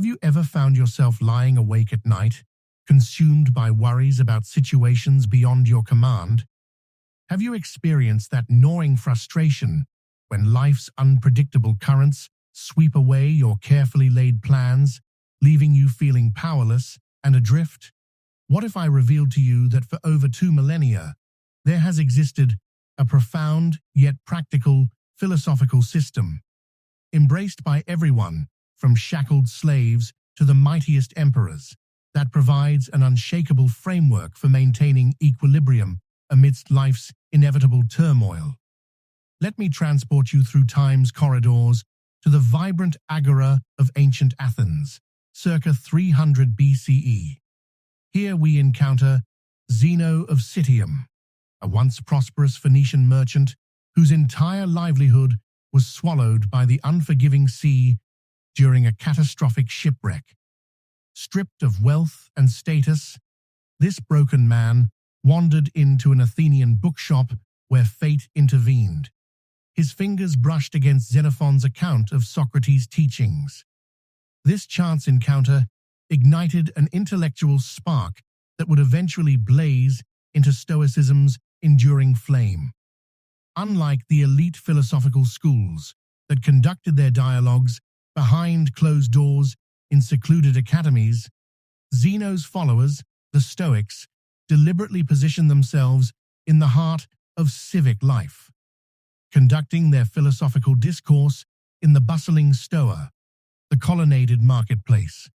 Have you ever found yourself lying awake at night, consumed by worries about situations beyond your command? Have you experienced that gnawing frustration when life's unpredictable currents sweep away your carefully laid plans, leaving you feeling powerless and adrift? What if I revealed to you that for over 2 millennia, there has existed a profound yet practical philosophical system, embraced by everyone from shackled slaves to the mightiest emperors, that provides an unshakable framework for maintaining equilibrium amidst life's inevitable turmoil? Let me transport you through time's corridors to the vibrant agora of ancient Athens, circa 300 BCE. Here we encounter Zeno of Citium, a once prosperous Phoenician merchant whose entire livelihood was swallowed by the unforgiving sea during a catastrophic shipwreck. Stripped of wealth and status, this broken man wandered into an Athenian bookshop where fate intervened. His fingers brushed against Xenophon's account of Socrates' teachings. This chance encounter ignited an intellectual spark that would eventually blaze into Stoicism's enduring flame. Unlike the elite philosophical schools that conducted their dialogues behind closed doors in secluded academies, Zeno's followers, the Stoics, deliberately positioned themselves in the heart of civic life, conducting their philosophical discourse in the bustling Stoa, the colonnaded marketplace.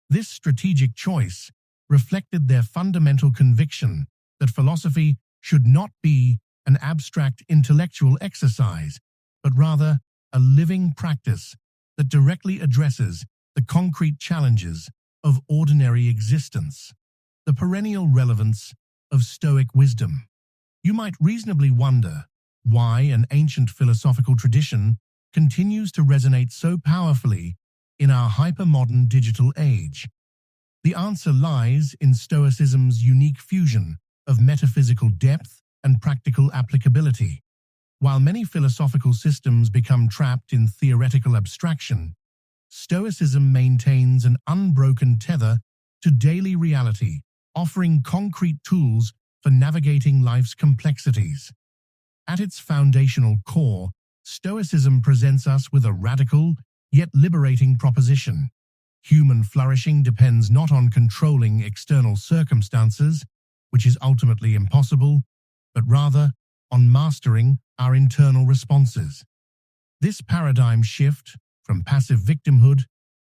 This strategic choice reflected their fundamental conviction that philosophy should not be an abstract intellectual exercise, but rather a living practice that directly addresses the concrete challenges of ordinary existence. The perennial relevance of Stoic wisdom. You might reasonably wonder why an ancient philosophical tradition continues to resonate so powerfully in our hypermodern digital age. The answer lies in Stoicism's unique fusion of metaphysical depth and practical applicability. While many philosophical systems become trapped in theoretical abstraction, Stoicism maintains an unbroken tether to daily reality, offering concrete tools for navigating life's complexities. At its foundational core, Stoicism presents us with a radical yet liberating proposition. Human flourishing depends not on controlling external circumstances, which is ultimately impossible, but rather on mastering our internal responses. This paradigm shift from passive victimhood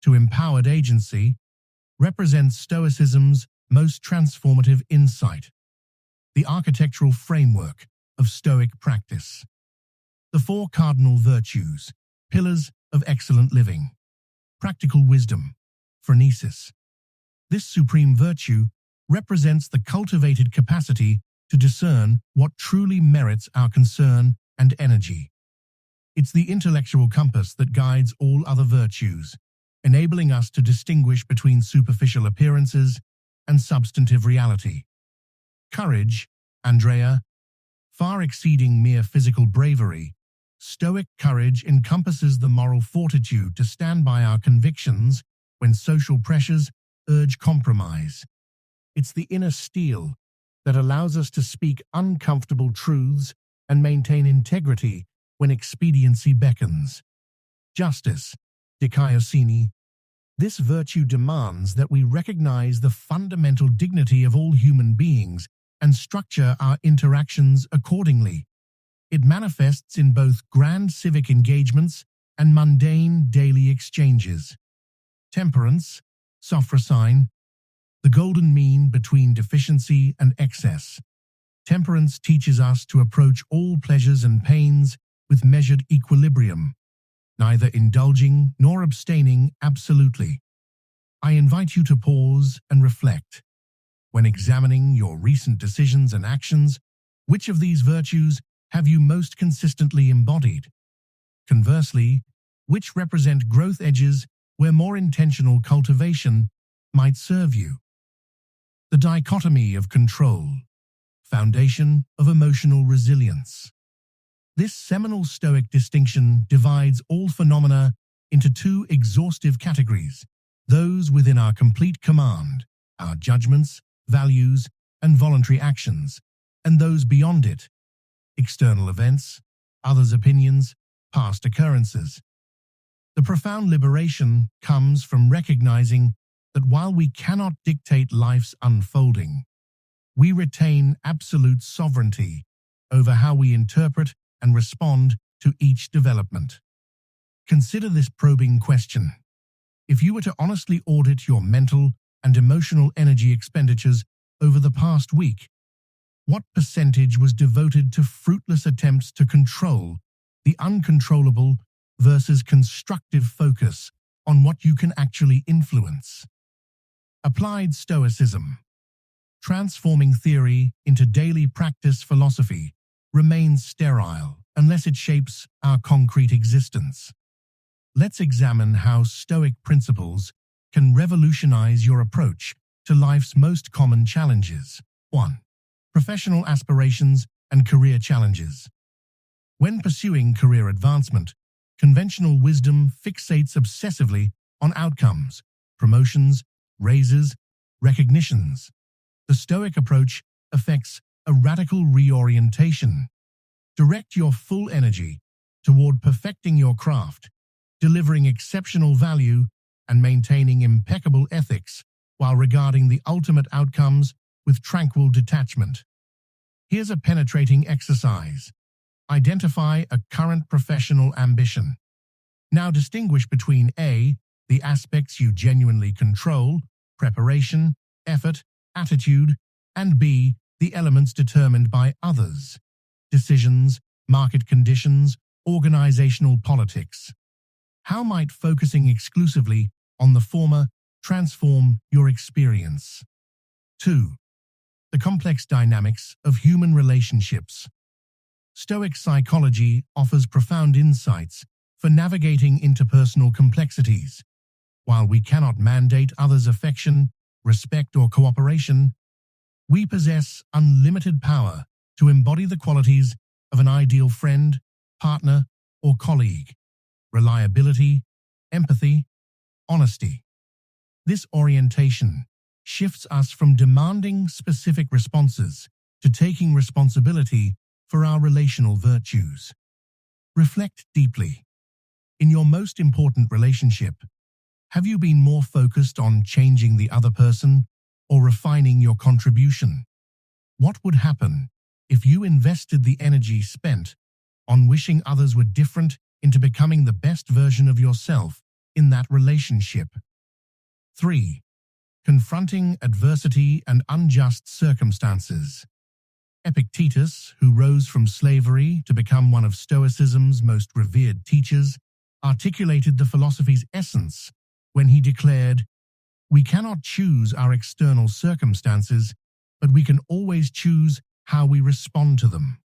to empowered agency represents Stoicism's most transformative insight, the architectural framework of Stoic practice. The 4 cardinal virtues, pillars of excellent living. Practical wisdom, phronesis. This supreme virtue represents the cultivated capacity to discern what truly merits our concern and energy. It's the intellectual compass that guides all other virtues, enabling us to distinguish between superficial appearances and substantive reality. Courage, Andrea. Far exceeding mere physical bravery, Stoic courage encompasses the moral fortitude to stand by our convictions when social pressures urge compromise. It's the inner steel that allows us to speak uncomfortable truths and maintain integrity when expediency beckons. Justice, dikaiosune. This virtue demands that we recognize the fundamental dignity of all human beings and structure our interactions accordingly. It manifests in both grand civic engagements and mundane daily exchanges. Temperance, sophrosyne. The golden mean between deficiency and excess. Temperance teaches us to approach all pleasures and pains with measured equilibrium, neither indulging nor abstaining absolutely. I invite you to pause and reflect. When examining your recent decisions and actions, which of these virtues have you most consistently embodied? Conversely, which represent growth edges where more intentional cultivation might serve you? The dichotomy of control, foundation of emotional resilience. This seminal Stoic distinction divides all phenomena into 2 exhaustive categories: those within our complete command, our judgments, values, and voluntary actions, and those beyond it, external events, others' opinions, past occurrences. The profound liberation comes from recognizing that while we cannot dictate life's unfolding, we retain absolute sovereignty over how we interpret and respond to each development. Consider this probing question. If you were to honestly audit your mental and emotional energy expenditures over the past week, what percentage was devoted to fruitless attempts to control the uncontrollable versus constructive focus on what you can actually influence? Applied Stoicism. Transforming theory into daily practice philosophy remains sterile unless it shapes our concrete existence. Let's examine how Stoic principles can revolutionize your approach to life's most common challenges. 1. Professional aspirations and career challenges. When pursuing career advancement, conventional wisdom fixates obsessively on outcomes, promotions, raises, recognitions. The Stoic approach affects a radical reorientation. Direct your full energy toward perfecting your craft, delivering exceptional value, and maintaining impeccable ethics while regarding the ultimate outcomes with tranquil detachment. Here's a penetrating exercise. Identify a current professional ambition. Now distinguish between A, the aspects you genuinely control, preparation, effort, attitude, and B, the elements determined by others, decisions, market conditions, organizational politics. How might focusing exclusively on the former transform your experience? 2. The complex dynamics of human relationships. Stoic psychology offers profound insights for navigating interpersonal complexities. While we cannot mandate others' affection, respect, or cooperation, we possess unlimited power to embody the qualities of an ideal friend, partner, or colleague: reliability, empathy, honesty. This orientation shifts us from demanding specific responses to taking responsibility for our relational virtues. Reflect deeply. In your most important relationship, have you been more focused on changing the other person or refining your contribution? What would happen if you invested the energy spent on wishing others were different into becoming the best version of yourself in that relationship? 3. Confronting adversity and unjust circumstances. Epictetus, who rose from slavery to become one of Stoicism's most revered teachers, articulated the philosophy's essence when he declared, "We cannot choose our external circumstances, but we can always choose how we respond to them."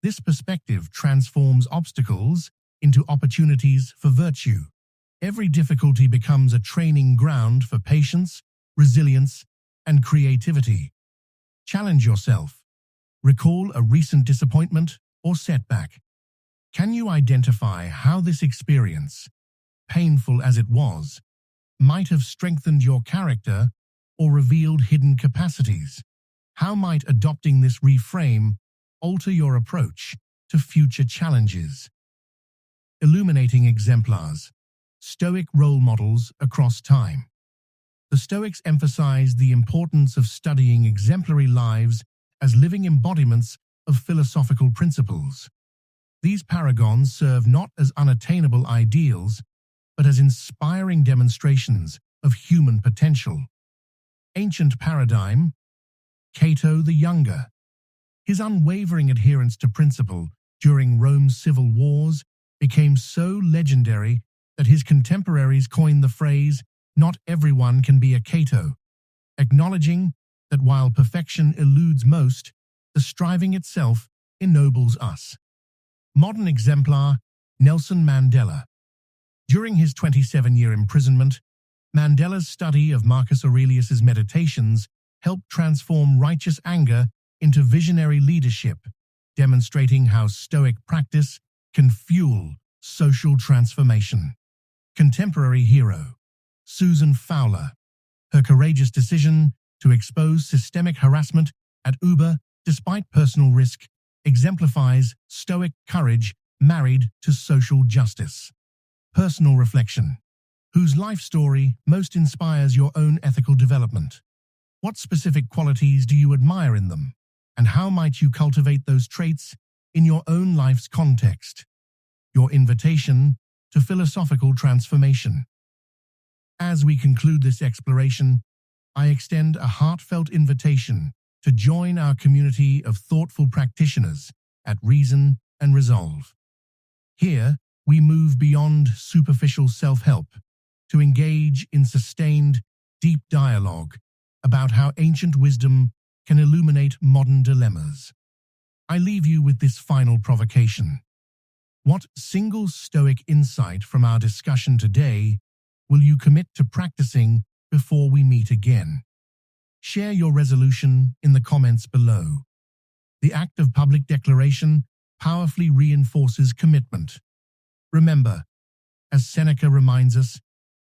This perspective transforms obstacles into opportunities for virtue. Every difficulty becomes a training ground for patience, resilience, and creativity. Challenge yourself. Recall a recent disappointment or setback. Can you identify how this experience, painful as it was, might have strengthened your character or revealed hidden capacities? How might adopting this reframe alter your approach to future challenges? Illuminating exemplars. Stoic role models across time. The Stoics emphasized the importance of studying exemplary lives as living embodiments of philosophical principles. These paragons serve not as unattainable ideals, but as inspiring demonstrations of human potential. Ancient paradigm. Cato the Younger. His unwavering adherence to principle during Rome's civil wars became so legendary that his contemporaries coined the phrase, "Not everyone can be a Cato," acknowledging that while perfection eludes most, the striving itself ennobles us. Modern exemplar, Nelson Mandela. During his 27-year imprisonment, Mandela's study of Marcus Aurelius's meditations helped transform righteous anger into visionary leadership, demonstrating how Stoic practice can fuel social transformation. Contemporary hero. Susan Fowler. Her courageous decision to expose systemic harassment at Uber despite personal risk exemplifies Stoic courage married to social justice. Personal reflection. Whose life story most inspires your own ethical development? What specific qualities do you admire in them? And how might you cultivate those traits in your own life's context? Your invitation to philosophical transformation. As we conclude this exploration, I extend a heartfelt invitation to join our community of thoughtful practitioners at Reason and Resolve. Here, we move beyond superficial self-help to engage in sustained, deep dialogue about how ancient wisdom can illuminate modern dilemmas. I leave you with this final provocation. What single Stoic insight from our discussion today will you commit to practicing before we meet again? Share your resolution in the comments below. The act of public declaration powerfully reinforces commitment. Remember, as Seneca reminds us,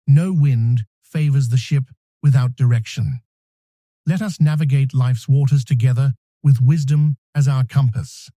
no wind favors the ship without direction. Let us navigate life's waters together with wisdom as our compass.